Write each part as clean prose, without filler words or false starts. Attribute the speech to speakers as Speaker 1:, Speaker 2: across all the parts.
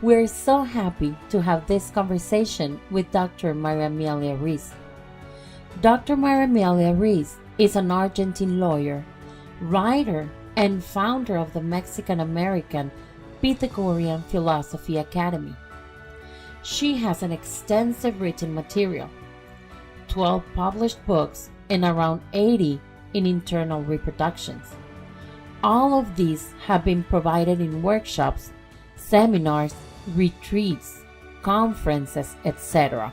Speaker 1: We're so happy to have this conversation with Dr. María Amelia Ruiz. Dr. María Amelia Ruiz is an Argentine lawyer, writer, and founder of the Mexican-American Pythagorean Philosophy Academy. She has an extensive written material, 12 published books, and around 80 in internal reproductions. All of these have been provided in workshops, seminars, retreats, conferences, etc.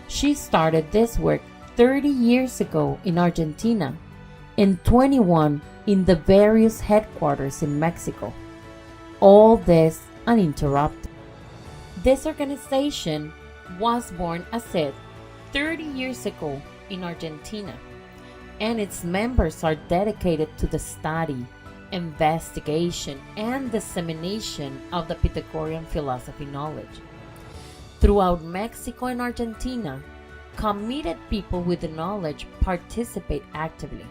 Speaker 1: She started this work 30 years ago in Argentina and 21 in the various headquarters in Mexico. All this uninterrupted. This organization was born, as said, 30 years ago in Argentina, and its members are dedicated to the study, investigation, and dissemination of the Pythagorean philosophy knowledge. Throughout Mexico and Argentina, committed people with the knowledge participate actively.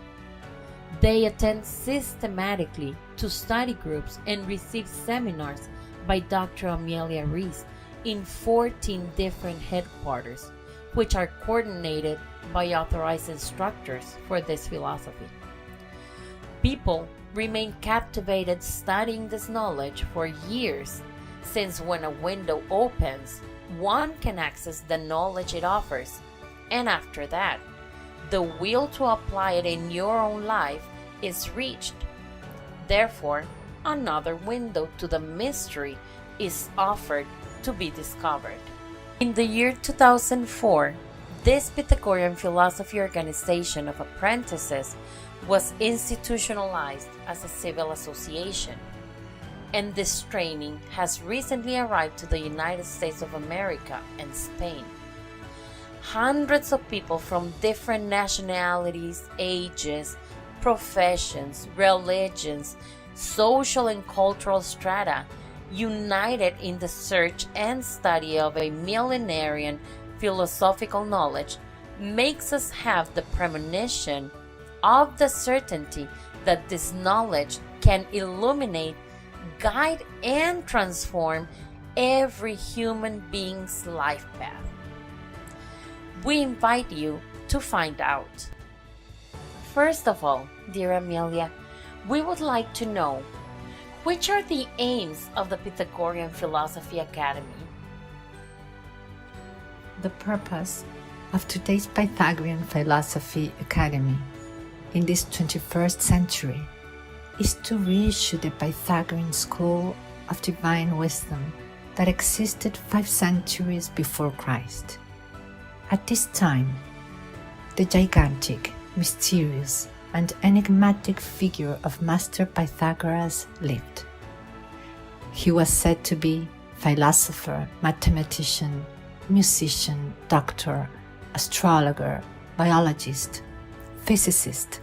Speaker 1: They attend systematically to study groups and receive seminars by Dr. Amelia Ruiz in 14 different headquarters, which are coordinated by authorized instructors for this philosophy. People remain captivated studying this knowledge for years, since when a window opens, one can access the knowledge it offers, and after that, the will to apply it in your own life is reached. Therefore, another window to the mystery is offered to be discovered. In the year 2004, this Pythagorean Philosophy Organization of Apprentices was institutionalized as a civil association, and this training has recently arrived to the United States of America and Spain. Hundreds of people from different nationalities, ages, professions, religions, social and cultural strata united in the search and study of a millenarian philosophical knowledge makes us have the premonition of the certainty that this knowledge can illuminate, guide, and transform every human being's life path. We invite you to find out. First of all, dear Amelia, we would like to know, which are the aims of the Pythagorean Philosophy Academy?
Speaker 2: The purpose of today's Pythagorean Philosophy Academy in this 21st century is to reissue the Pythagorean school of divine wisdom that existed 5 centuries before Christ. At this time, the gigantic, mysterious, and enigmatic figure of Master Pythagoras lived. He was said to be philosopher, mathematician, musician, doctor, astrologer, biologist, physicist,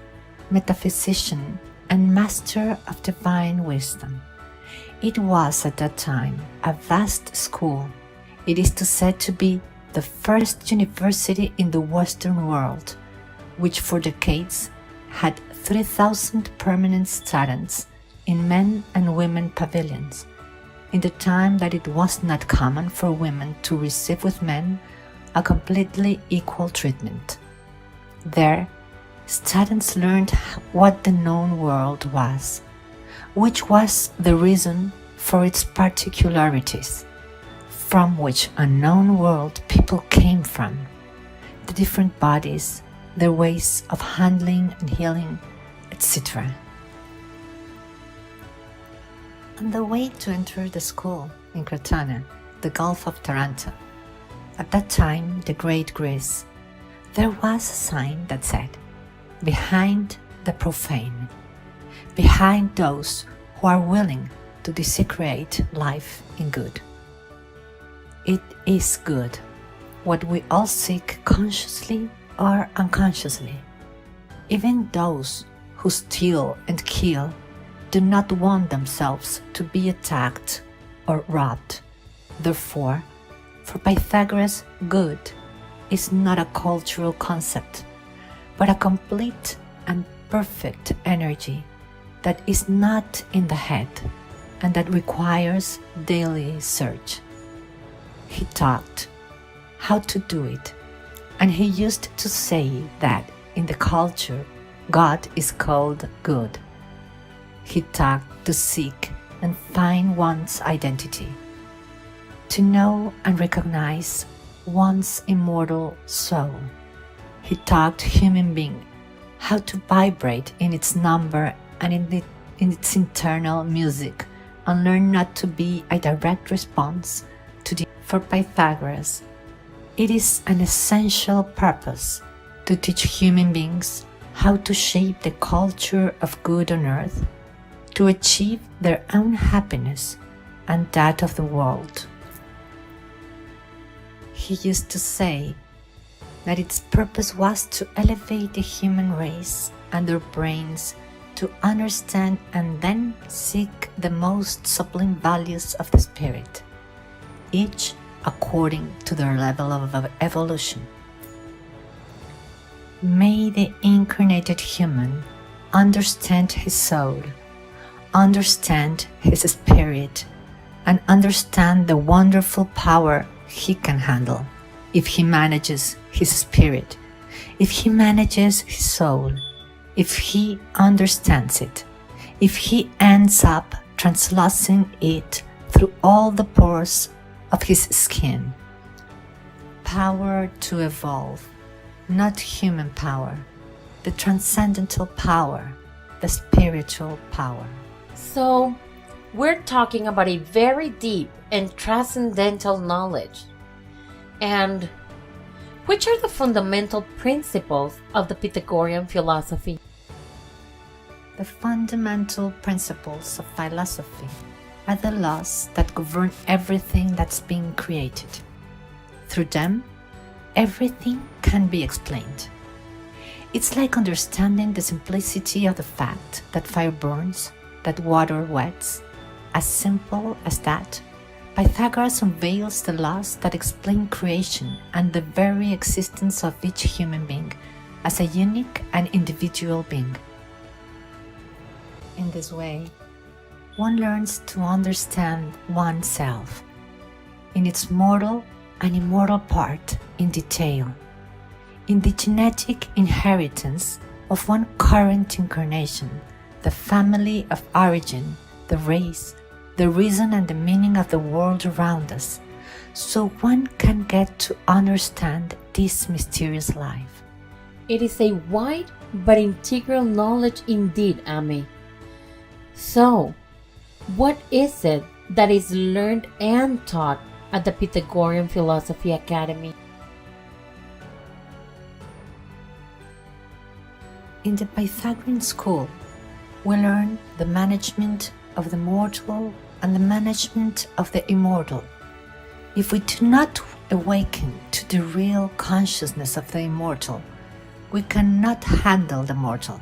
Speaker 2: metaphysician, and master of divine wisdom. It was at that time a vast school. It is said to be the first university in the Western world, which for decades had 3,000 permanent students in men and women pavilions, in the time that it was not common for women to receive with men a completely equal treatment. There, students learned what the known world was, which was the reason for its particularities, from which unknown world people came from, the different bodies, their ways of handling and healing, etc. On the way to enter the school in Crotona, the Gulf of Taranto, at that time the Great Greece, there was a sign that said, "Behind the profane, behind those who are willing to desecrate life in good." It is good, what we all seek consciously or unconsciously. Even those who steal and kill do not want themselves to be attacked or robbed. Therefore, for Pythagoras, good is not a cultural concept, but a complete and perfect energy that is not in the head and that requires daily search. He taught how to do it, and he used to say that in the culture, God is called good. He taught to seek and find one's identity, to know and recognize one's immortal soul. He taught human being how to vibrate in its number and in its internal music, and learn not to be a direct response to the. For Pythagoras, it is an essential purpose to teach human beings how to shape the culture of good on earth, to achieve their own happiness and that of the world. He used to say that its purpose was to elevate the human race and their brains to understand and then seek the most sublime values of the spirit, each according to their level of evolution. May the incarnated human understand his soul, understand his spirit, and understand the wonderful power he can handle if he manages his spirit, if he manages his soul, if he understands it, if he ends up translucing it through all the pores of his skin. Power to evolve, not human power, the transcendental power, the spiritual power.
Speaker 1: So, we're talking about a very deep and transcendental knowledge. And which are the fundamental principles of the Pythagorean philosophy?
Speaker 2: The fundamental principles of philosophy are the laws that govern everything that's being created. Through them, everything can be explained. It's like understanding the simplicity of the fact that fire burns, that water wets. As simple as that, Pythagoras unveils the laws that explain creation and the very existence of each human being as a unique and individual being. In this way, one learns to understand oneself in its mortal and immortal part in detail, in the genetic inheritance of one current incarnation, the family of origin, the race, the reason and the meaning of the world around us, so one can get to understand this mysterious life.
Speaker 1: It is a wide but integral knowledge indeed, Ame. So, what is it that is learned and taught at the Pythagorean Philosophy Academy?
Speaker 2: In the Pythagorean school, we learn the management of the mortal and the management of the immortal. If we do not awaken to the real consciousness of the immortal, we cannot handle the mortal.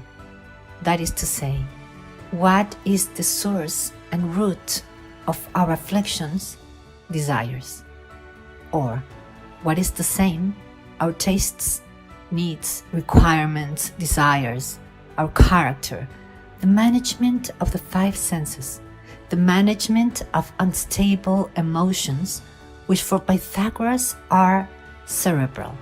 Speaker 2: That is to say, what is the source and root of our afflictions, desires? Or, what is the same, our tastes, needs, requirements, desires, our character, the management of the five senses, the management of unstable emotions, which for Pythagoras are cerebral,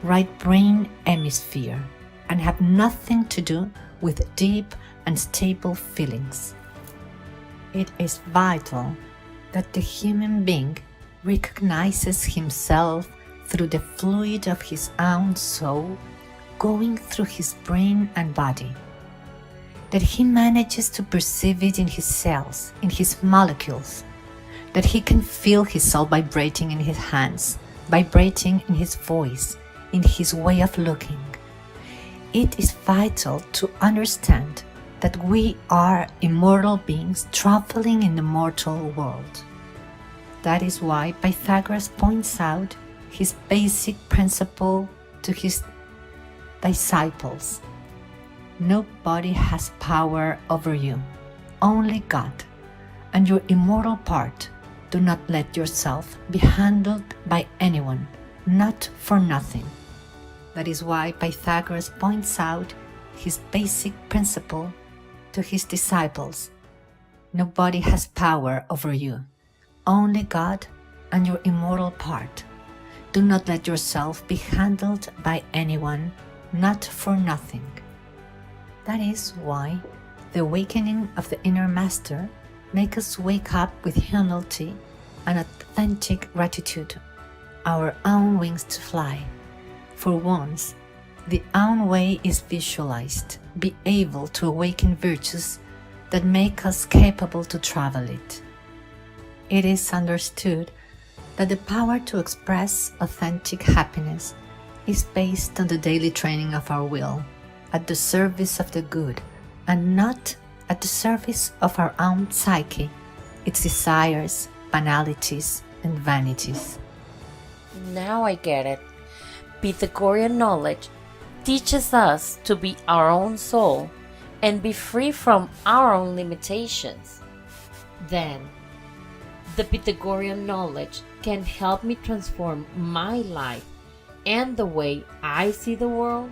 Speaker 2: right brain hemisphere, and have nothing to do with deep and stable feelings. It is vital that the human being recognizes himself through the fluid of his own soul going through his brain and body, that he manages to perceive it in his cells, in his molecules, that he can feel his soul vibrating in his hands, vibrating in his voice, in his way of looking. It is vital to understand that we are immortal beings traveling in the mortal world. That is why Pythagoras points out his basic principle to his disciples. Nobody has power over you, only God. And your immortal part, do not let yourself be handled by anyone, not for nothing. That is why Pythagoras points out his basic principle to his disciples. Nobody has power over you, only God and your immortal part. Do not let yourself be handled by anyone, not for nothing. That is why the awakening of the inner master makes us wake up with humility and authentic gratitude, our own wings to fly. For once, the own way is visualized, be able to awaken virtues that make us capable to travel it. It is understood that the power to express authentic happiness is based on the daily training of our will, at the service of the good, and not at the service of our own psyche, its desires, banalities, and vanities.
Speaker 1: Now I get it. Pythagorean knowledge teaches us to be our own soul and be free from our own limitations. Then, the Pythagorean knowledge can help me transform my life and the way I see the world.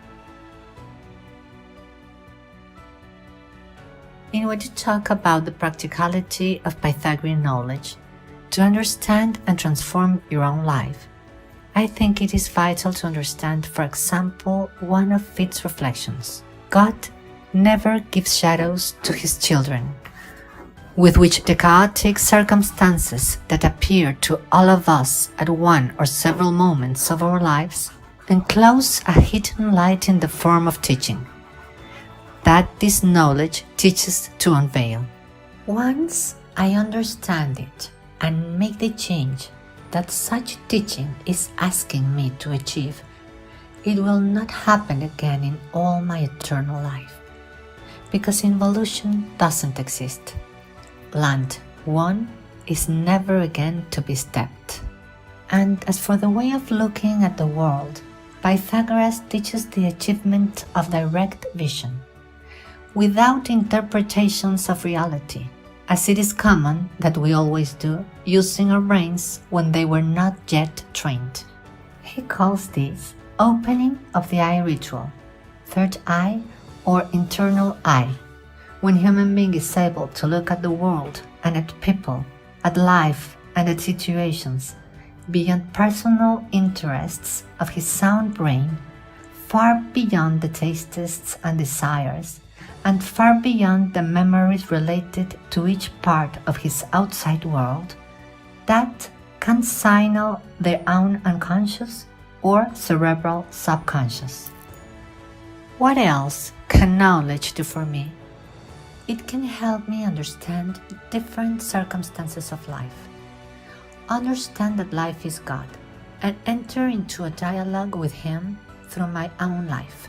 Speaker 2: In order to talk about the practicality of Pythagorean knowledge, to understand and transform your own life, I think it is vital to understand, for example, one of its reflections. God never gives shadows to his children, with which the chaotic circumstances that appear to all of us at one or several moments of our lives enclose a hidden light in the form of teaching, that this knowledge teaches to unveil. Once I understand it and make the change that such teaching is asking me to achieve, it will not happen again in all my eternal life, because involution doesn't exist. Land won is never again to be stepped. And as for the way of looking at the world, Pythagoras teaches the achievement of direct vision, without interpretations of reality, as it is common that we always do, using our brains when they were not yet trained. He calls this opening of the eye ritual, third eye or internal eye, when human being is able to look at the world and at people, at life and at situations, beyond personal interests of his sound brain, far beyond the tastes and desires, and far beyond the memories related to each part of his outside world, that can signal their own unconscious or cerebral subconscious. What else can knowledge do for me? It can help me understand different circumstances of life, understand that life is God, and enter into a dialogue with Him through my own life.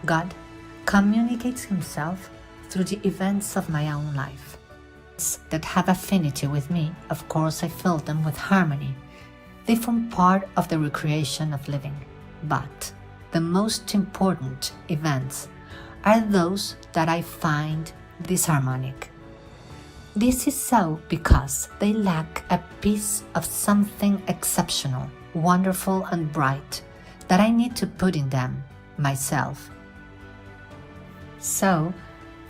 Speaker 2: God communicates Himself through the events of my own life. That have affinity with me, of course I fill them with harmony. They form part of the recreation of living. But the most important events are those that I find disharmonic. This is so because they lack a piece of something exceptional, wonderful and bright that I need to put in them, myself. So,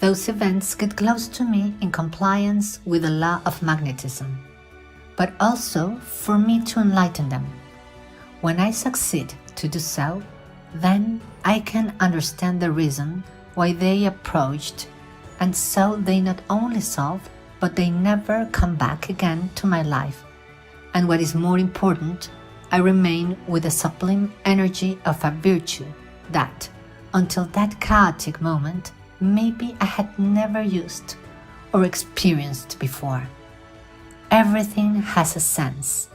Speaker 2: those events get close to me in compliance with the law of magnetism, but also for me to enlighten them. When I succeed to do so, then I can understand the reason why they approached, and so they not only solve, but they never come back again to my life. And what is more important, I remain with the sublime energy of a virtue that, until that chaotic moment, maybe I had never used or experienced before. Everything has a sense.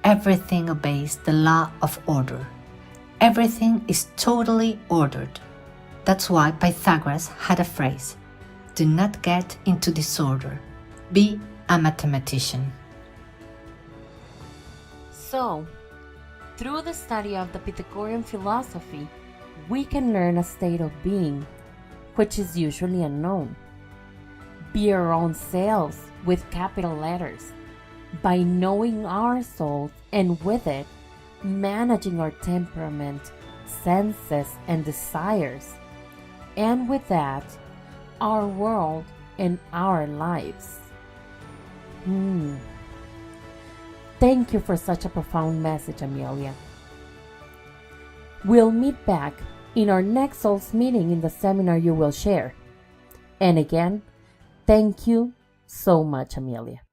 Speaker 2: Everything obeys the law of order. Everything is totally ordered. That's why Pythagoras had a phrase, "Do not get into disorder. Be a mathematician."
Speaker 1: So, through the study of the Pythagorean philosophy, we can learn a state of being which is usually unknown. Be our own selves with capital letters, by knowing our souls and with it, managing our temperament, senses, and desires, and with that, our world and our lives. Thank you for such a profound message, Amelia. We'll meet back in our next Souls meeting in the seminar you will share. And again, thank you so much, Amelia.